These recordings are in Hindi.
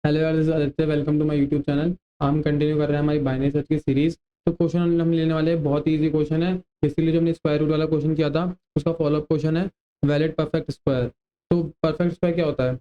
हेलो यार, this is Aditya. Welcome to my YouTube channel. हम कंटिन्यू कर रहे हैं हमारी बाइनरी सर्च की सीरीज। तो क्वेश्चन हम लेने वाले हैं, बहुत इजी क्वेश्चन है। बेसिकली जो हमने स्क्वायर रूट वाला क्वेश्चन किया था उसका फॉलोअप क्वेश्चन है, वैलिड परफेक्ट स्क्वायर। तो परफेक्ट स्क्वायर क्या होता है?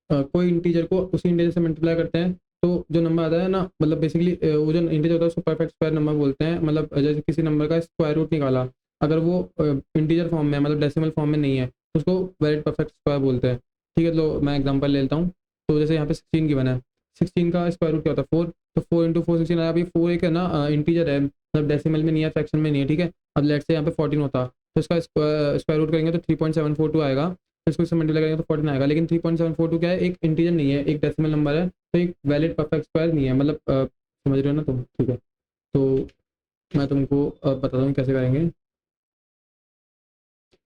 कोई इंटीजर को उसी इंटीजर से मल्टीप्लाई करते हैं तो जो नंबर आता है ना, मतलब बेसिकली वो जो इंटीजर होता है उसको परफेक्ट स्क्वायर नंबर बोलते हैं। मतलब जैसे किसी नंबर का स्क्वायर रूट निकाला, अगर वो इंटीजर फॉर्म में मतलब डेसिमल फॉर्म में नहीं है तो उसको वैलिड परफेक्ट स्क्वायर बोलते हैं। ठीक है, तो मैं एग्जांपल ले लेता हूँ। तो जैसे यहाँ पे 16 गिवन है, 16 का स्क्वायर रूट क्या होता है? 4। तो 4 × 4 16 आया। अभी 4 एक है ना इंटीजर है, मतलब डेसिमल में नहीं है, फ्रैक्शन में नहीं है। ठीक है, अब लेट से यहाँ पे 14 होता तो इसका स्क्वायर रूट करेंगे तो 3.742 आएगा। इसको इससे मल्टीप्लाई करेंगे तो 14 आएगा। लेकिन 3.742 क्या है? एक इंटीजर नहीं है, एक डेसिमल नंबर है, तो एक वैलिड परफेक्ट स्क्वायर नहीं है। मतलब समझ रहे हो ना तुम? ठीक है, तो मैं तुमको बताता हूँ कैसे करेंगे।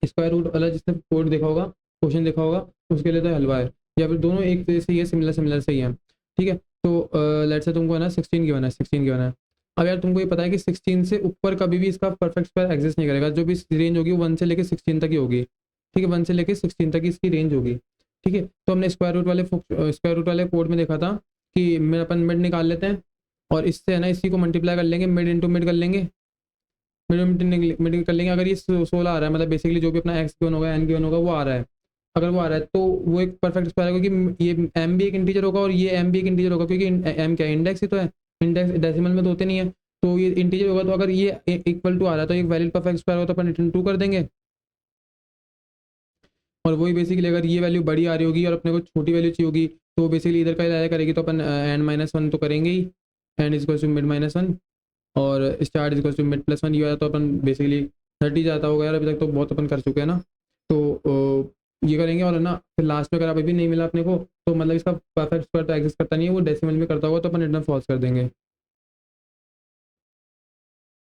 स्क्वायर रूट वाला जिसने कोड देखा होगा, क्वेश्चन देखा होगा, उसके लिए तो हलवा है, या फिर दोनों एक जैसे ही है, सिमिलर सिमिलर से ही है। ठीक है, तो लेट से तुमको है ना 16 गिवन है, 16 गिवन है। अब यार तुमको ये पता है कि 16 से ऊपर कभी भी इसका परफेक्ट स्क्वायर एग्जिस्ट नहीं करेगा। जो भी रेंज होगी वो 1 से लेकर 16 तक ही होगी। ठीक है, 1 से लेकर 16 तक ही इसकी रेंज होगी। ठीक है, तो हमने स्क्वायर रूट वाले कोड में देखा था कि अपन मिड निकाल लेते हैं और इससे है ना इसी को मल्टीप्लाई कर लेंगे, मिड इंटू मिड कर लेंगे, मिड कर लेंगे। अगर ये 16 आ रहा है, मतलब बेसिकली जो भी अपना एक्स गिवन होगा, एन गिवन होगा, वो आ रहा है। अगर वो आ रहा है तो वो एक परफेक्ट स्क्वायर है, क्योंकि ये एम भी एक इंटीजर होगा और ये एम भी एक इंटीजर होगा, क्योंकि एम क्या है? इंडेक्स ही तो है। इंडेक्स डेसिमल में तो होते नहीं है, तो ये इंटीजर होगा। तो अगर ये इक्वल टू आ रहा है तो एक वैलिड परफेक्ट स्क्वायर होगा, तो अपन रिटर्न 2 कर देंगे। और वही बेसिकली अगर ये वैल्यू बड़ी आ रही होगी और अपने को छोटी वैल्यू चाहिए होगी, तो बेसिकली इधर का इलाज करेगी, तो अपन n-1 तो करेंगे ही। एंड इज टू मिड-1 और स्टार्ट इज टू मिड+1। ये वाला तो अपन बेसिकली 30 जाता होगा यार, अभी तक तो बहुत अपन कर चुके हैं ना। तो ये करेंगे और है ना, फिर लास्ट में अगर अभी भी नहीं मिला अपने को, तो मतलब इसका परफेक्ट स्क्वायर तो एग्जिस्ट करता नहीं है, वो डेसिमल में करता होगा, तो अपन रिटर्न फॉल्स कर देंगे।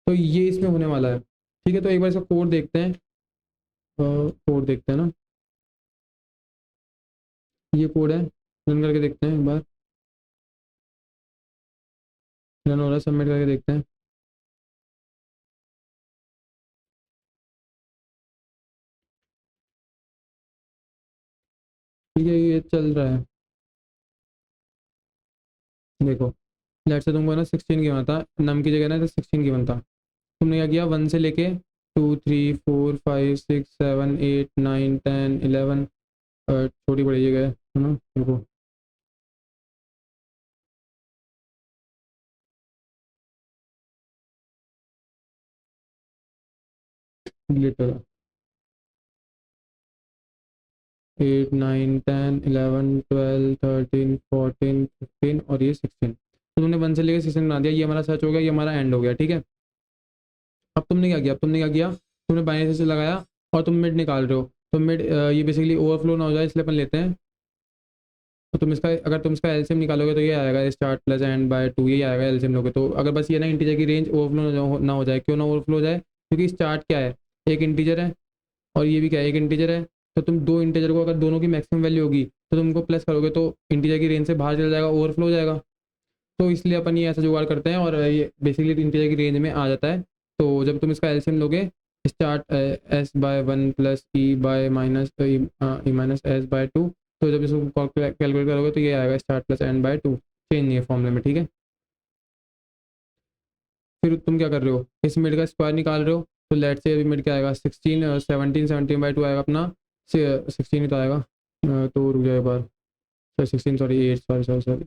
तो ये इसमें होने वाला है। ठीक है, तो एक बार इसका कोड देखते हैं। कोड देखते हैं ना, ये कोड है, रन करके देखते हैं एक बार। रन हो रहा है, सबमिट करके देखते हैं। ठीक है, ये चल रहा है। देखो, लेट से तुमको ना 16 गिवन था, नम की जगह ना तो 16 गिवन था। तुमने क्या किया? 1 से लेके 2 3 4 5 6 7 8 9 10 11, छोटी बड़ी जगह है ना। देखो, डिलीट करो। 8 9 10 11 12 13 14 15 और ये 16। तो तुमने 1 से लेकर 16 बना दिया। ये हमारा सर्च हो गया, ये हमारा एंड हो गया। ठीक है, अब तुमने क्या किया? तुमने बाइनरी से लगाया और तुम मिड निकाल रहे हो। तो मिड ये बेसिकली ओवरफ्लो ना हो जाए, इसलिए अपन लेते हैं। तो तुम इसका, अगर तुम इसका एलसीएम निकालोगे तो ये आएगा स्टार्ट प्लस एंड बाय 2, ये आएगा एलसीएम लोगे तो। अगर बस ये ना इंटीजर की रेंज ओवरफ्लो ना हो जाए। क्यों ना ओवरफ्लो हो जाए? क्योंकि स्टार्ट क्या है? एक इंटीजर है और ये भी क्या है? एक इंटीजर है। तो तुम दो इंटीजर को, अगर दोनों की मैक्सिमम वैल्यू होगी तो तुमको प्लस करोगे तो इंटीजर की रेंज से बाहर चला जाएगा, ओवरफ्लो हो जाएगा। तो इसलिए अपन ये ऐसा जुगाड़ करते हैं और ये बेसिकली इंटीजर की रेंज में आ जाता है। तो जब तुम इसका एलसीएम लोगे, स्टार्ट s/1 प्लस e/-e-s/2, तो जब इसको कैलकुलेट करोगे तो ये आएगा स्टार्ट प्लस n/2। चेंज नहीं है फॉर्मूले में। ठीक है, फिर तुम क्या कर रहे हो? इस मिड का स्क्वायर निकाल रहे हो। तो लेट से अभी मिड क्या आएगा? 16 17 आएगा अपना। 16 ही तो आएगा। तो रुक जाए एक बार। 16 सॉरी 8, सॉरी सॉरी सॉरी।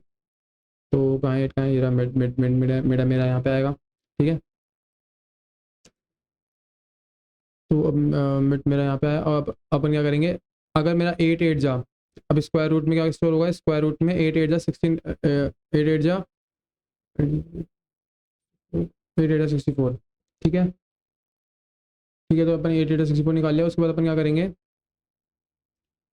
तो कहाँ 8 कहाँ है? ये रहा मिड मिड मिड मिड मेरा मेरा यहाँ पे आएगा। ठीक है, तो अब मिड मेरा यहाँ पे आया। अब अपन क्या करेंगे? अगर मेरा 8 8 जा, अब स्क्वायर रूट में क्या स्टोर होगा? स्क्वायर रूट में 8 8 जा 16, 8 8 जा 8 8 जा 64। ठीक है, ठीक है, तो अपन 8 8 जा 64 निकाल लिया। उसके बाद अपन क्या करेंगे?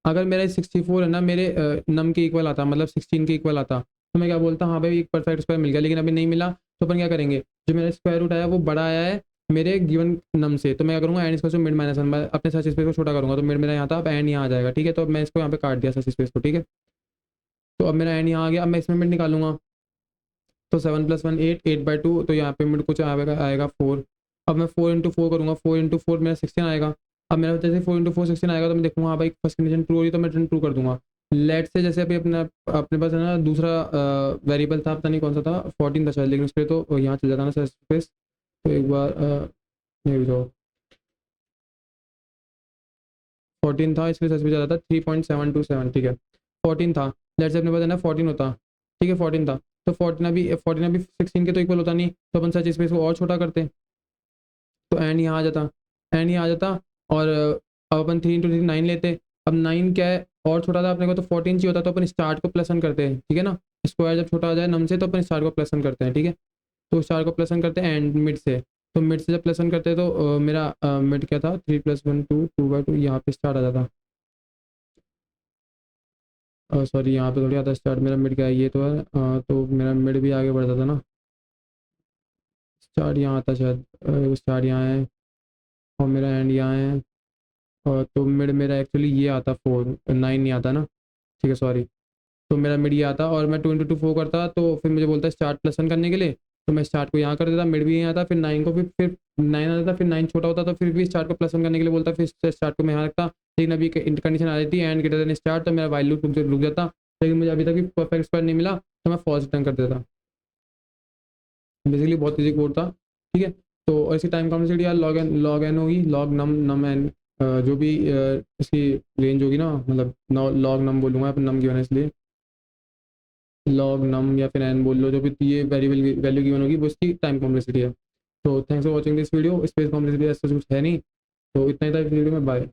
अगर मेरा 64 है ना मेरे नम के इक्वल आता, मतलब 16 के इक्वल आता, तो मैं क्या बोलता? हाँ भाई, एक परफेक्ट स्क्वायर मिल गया। लेकिन अभी नहीं मिला, तो अपन क्या करेंगे? जो मेरा स्क्वायर रूट आया वो बड़ा आया है मेरे गिवन नम से, तो मैं क्या करूँगा? एन इसको मिड-1 मैं अपने सर्च स्पेस को छोटा करूँगा, तो मिड मेरा यहाँ था, अब एन यहाँ आ जाएगा। ठीक है, तो अब मैं इसको यहाँ पे काट दिया सर्च स्पेस को। ठीक है, तो अब मेरा एन यहाँ आ गया। अब मैं इसमें मिड निकालूंगा, तो 7 + 1 8, 8/2, तो यहाँ पे मिड कुछ आएगा 4। अब मैं 4 × 4 करूँगा, 4 × 4 मेरा 16 आएगा। अब मेरा जैसे 4 × 4 16 आएगा, तो मैं देखूँगा हाँ भाई फर्स्ट कंडीशन ट्रू हो रही, तो मैं रिटर्न ट्रू कर दूंगा। लेट से जैसे अभी अपना अपने पास है ना दूसरा वेरिएबल था, पता नहीं कौन सा था, 14 था शायद, लेकिन उस पर तो यहाँ चल जाता ना सर स्पेस। तो एक बार ये जो 14 था इसलिए सच में चला था 3.727, ठीक है 14 था। लेट से अपने पास है ना 14 होता, ठीक है 14 था, तो 14 अभी 16 के तो इक्वल होता नहीं, तो अपन सच स्पेस को और छोटा करते, तो एंड यहाँ आ जाता, एंड यहाँ आ जाता। और अब अपन 3 × 3 9 लेते। अब 9 क्या है और छोटा था अपने को, तो 14 चाहिए होता, तो अपन स्टार्ट को प्लस वन करते हैं, ठीक है ना। स्क्वायर जब छोटा आ जाए नम से तो अपन स्टार्ट को प्लस वन करते हैं, ठीक है। तो स्टार को प्लस वन करते हैं एंड मिड से, तो मिड से जब प्लस वन करते हैं तो मेरा मिड क्या था 3 + 1 2 2/2, यहाँ पे स्टार्ट आ जाता। सॉरी यहाँ पे थोड़ी आता स्टार्ट, मेरा मिड क्या है ये तो है, तो मेरा मिड भी आगे बढ़ जाता ना। स्टार्ट यहाँ आता शायद, स्टार्ट यहाँ है और मेरा एंड यहाँ है, और तो मिड मेरा एक्चुअली ये आता 4 9 नहीं आता ना, ठीक है सॉरी। तो मेरा मिड ये आता और मैं 2 × 2 4 करता, तो फिर मुझे बोलता है स्टार्ट प्लस वन करने के लिए, तो मैं स्टार्ट को यहाँ कर देता, मिड भी यहाँ आता, फिर 9 को फिर 9 आ जाता, फिर 9 छोटा होता तो फिर भी स्टार्ट को प्लस वन करने के लिए बोलता, फिर स्टार्ट को मैं यहाँ रखता। लेकिन अभी कंडीशन आ जाती है एंड ग्रेटर देन स्टार्ट, तो मेरा वाइल लूप रुक जाता, लेकिन मुझे अभी तक भी परफेक्ट स्क्वायर नहीं मिला, तो मैं फॉल्स रिटर्न कर देता। बेसिकली बहुत ईजी कोड था, ठीक है। तो और इसी टाइम कॉम्प्लेक्सिटी यार लॉग एन होगी, लॉग नम नम एन, जो भी इसकी रेंज होगी ना, मतलब लॉग नम बोलूँगा, अपन नम गिवन है इसलिए लॉग नम या फिर एन बोल लो, जो भी ये वेरिएबल वैल्यू गिवन होगी वो इसकी टाइम कॉम्प्लेक्सिटी है। तो thanks for watching this video, space complexity ऐसा कुछ है नहीं, तो इतना ही था इस वीडियो में, बाय।